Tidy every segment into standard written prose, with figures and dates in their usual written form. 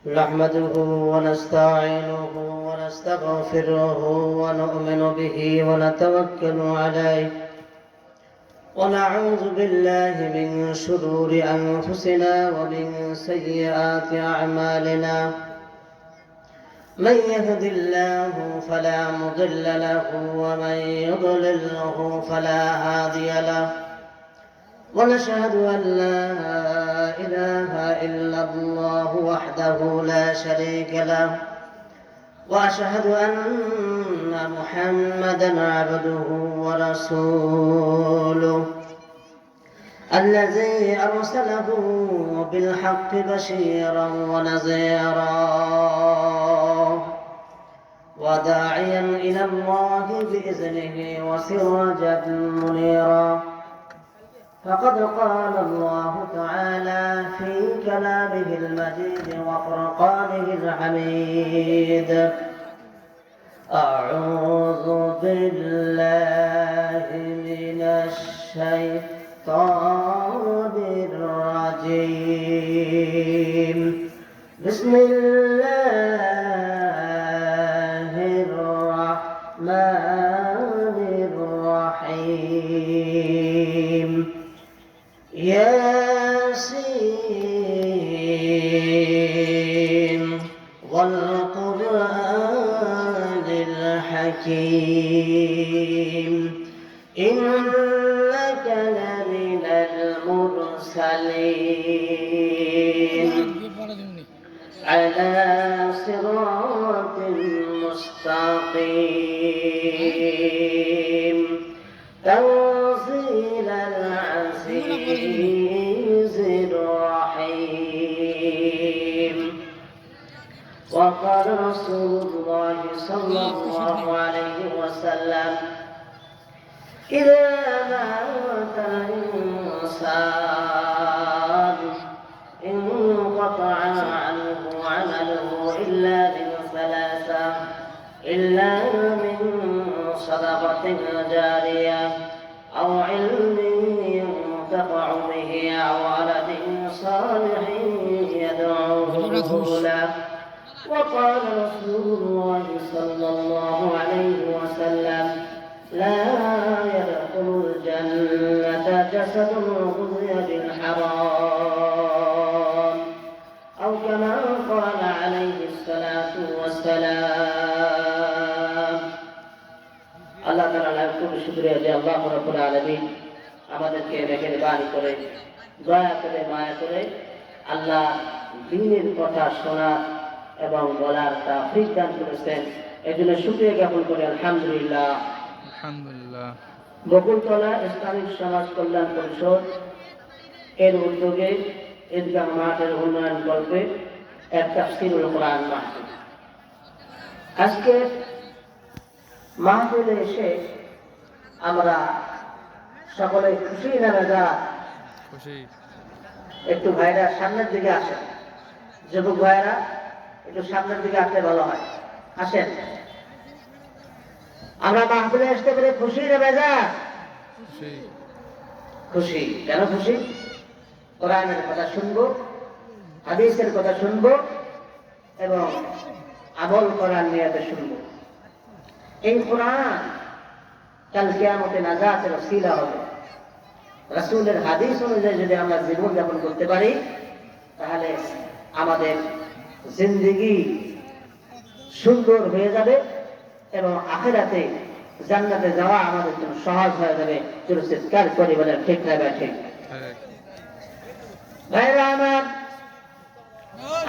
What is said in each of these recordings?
نحمده ونستعينه ونستغفره ونؤمن به ونتوكل عليه ونعوذ بالله من شرور أنفسنا ومن سيئات أعمالنا من يهد الله فلا مضل له ومن يضلله فلا هادي له ونشهد أن لا إله إلا الله وحده لا شريك له وأشهد أن محمدًا عبده ورسوله الذي أرسله بالحق بشيرا ونذيرا وداعيا إلى الله بإذنه وسراجا منيرا فقد قال الله تعالى في كلامه المجيد وفرقانه الحميد أعوذ بالله من الشيطان الرجيم بسم الله الرحمن الرحيم ياسين والقرآن الحكيم إنك لمن المرسلين على صراط مستقيم تنزيل العزيز الرحيم وقال رسول الله صلى الله عليه وسلم إذا مات الإنسان انقطع عنه عمله إلا من ثلاثة إلا من صدقة جارية أو علم ينتفع به أو ولد صالح يدعوه له وقال رسول الله صلى الله عليه وسلم لا يدخل الجنة جسد غذي بالحرام أو كما قال عليه الصلاة والسلام আল্লাহ তাআলা খুব শুকরিয়া যে আল্লাহ রাব্বুল আলামিন আমাদেরকে মেহেরবানি করে দয়া করে মায়া করে আল্লাহ দ্বীনের কথা শোনা এবং বলার তৌফিক দান করেছেন এজন্য শুকরিয়া জ্ঞাপন করে আলহামদুলিল্লাহ। বকুলতলা ইসলামিক সমাজ কল্যাণ পরিষদ এর উদ্যোগে ঈদগাহ মাঠের উন্নয়ন কল্পে এক তাফসীরুল কোরআন মাহফিল। আজকে মাহফিলে এসে আমরা সকলে খুশি না মেজাজ? একটু ভাইরা সামনের দিকে আসেন, যুবক ভাইরা একটু সামনের দিকে আসলে ভালো হয়। আসেন, আমরা মাহফিলে আসতে পেরে খুশি না মেজাজ? খুশি। কেন খুশি? কোরআনের কথা শুনবো, হাদিসের কথা শুনবো এবং আমল করার নিয়তে শুনবো। এই কোরআন কাল কিয়ামতে নাজাতের ওসিলা হবে। রাসূলের হাদিস অনুযায়ী যদি আমরা জীবন যাপন করতে পারি তাহলে আমাদের জিন্দেগি সুন্দর হয়ে যাবে এবং আখিরাতে জান্নাতে যাওয়া আমাদের জন্য সহজ হয়ে যাবে। চলো চিৎকার করে বলেন ঠিক না ঠিক? ভাইরা আমার,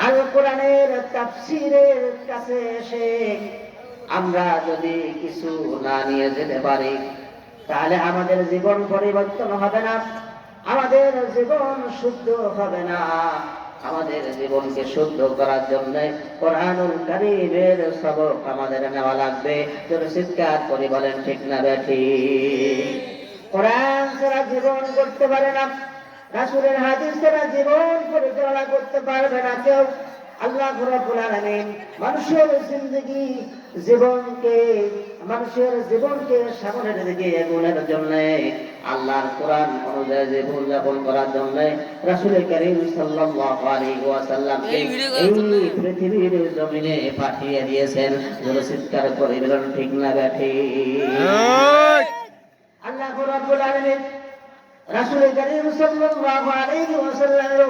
আল কোরআনের তাফসীরের কাছে এসে আমরা যদি কিছু না নিয়ে যেতে পারি তাহলে আমাদের জীবন পরিবর্তন হবে না, আমাদের জীবন শুদ্ধ হবে না। আমাদের জীবনকে শুদ্ধ করার জন্য কোরআনুল কারীমের সবক আমাদের নেওয়া লাগবে। চলো চিৎকার করে বলেন ঠিক না ঠিক? কোরআন ছাড়া জীবন করতে পারে না, রাসূলের হাদিস ছাড়া জীবন পরিচালনা করতে পারবে না কেউ। আল্লাহ রাব্বুল আলামিন মানুষের জীবনকে সামনের দিকে এগোনোর জন্য আল্লাহর কোরআন অনুযায়ী জীবন যাপন করার জন্য রাসূল করিম সাল্লাল্লাহু আলাইহি ওয়াসাল্লামকে এই পৃথিবীর জমিনে পাঠিয়ে দিয়েছেন। জোরে চিৎকার করে বলুন ঠিক না ঠিক? আল্লাহ রাব্বুল আলামিন রাসূল করিম সাল্লাল্লাহু আলাইহি ওয়াসাল্লাম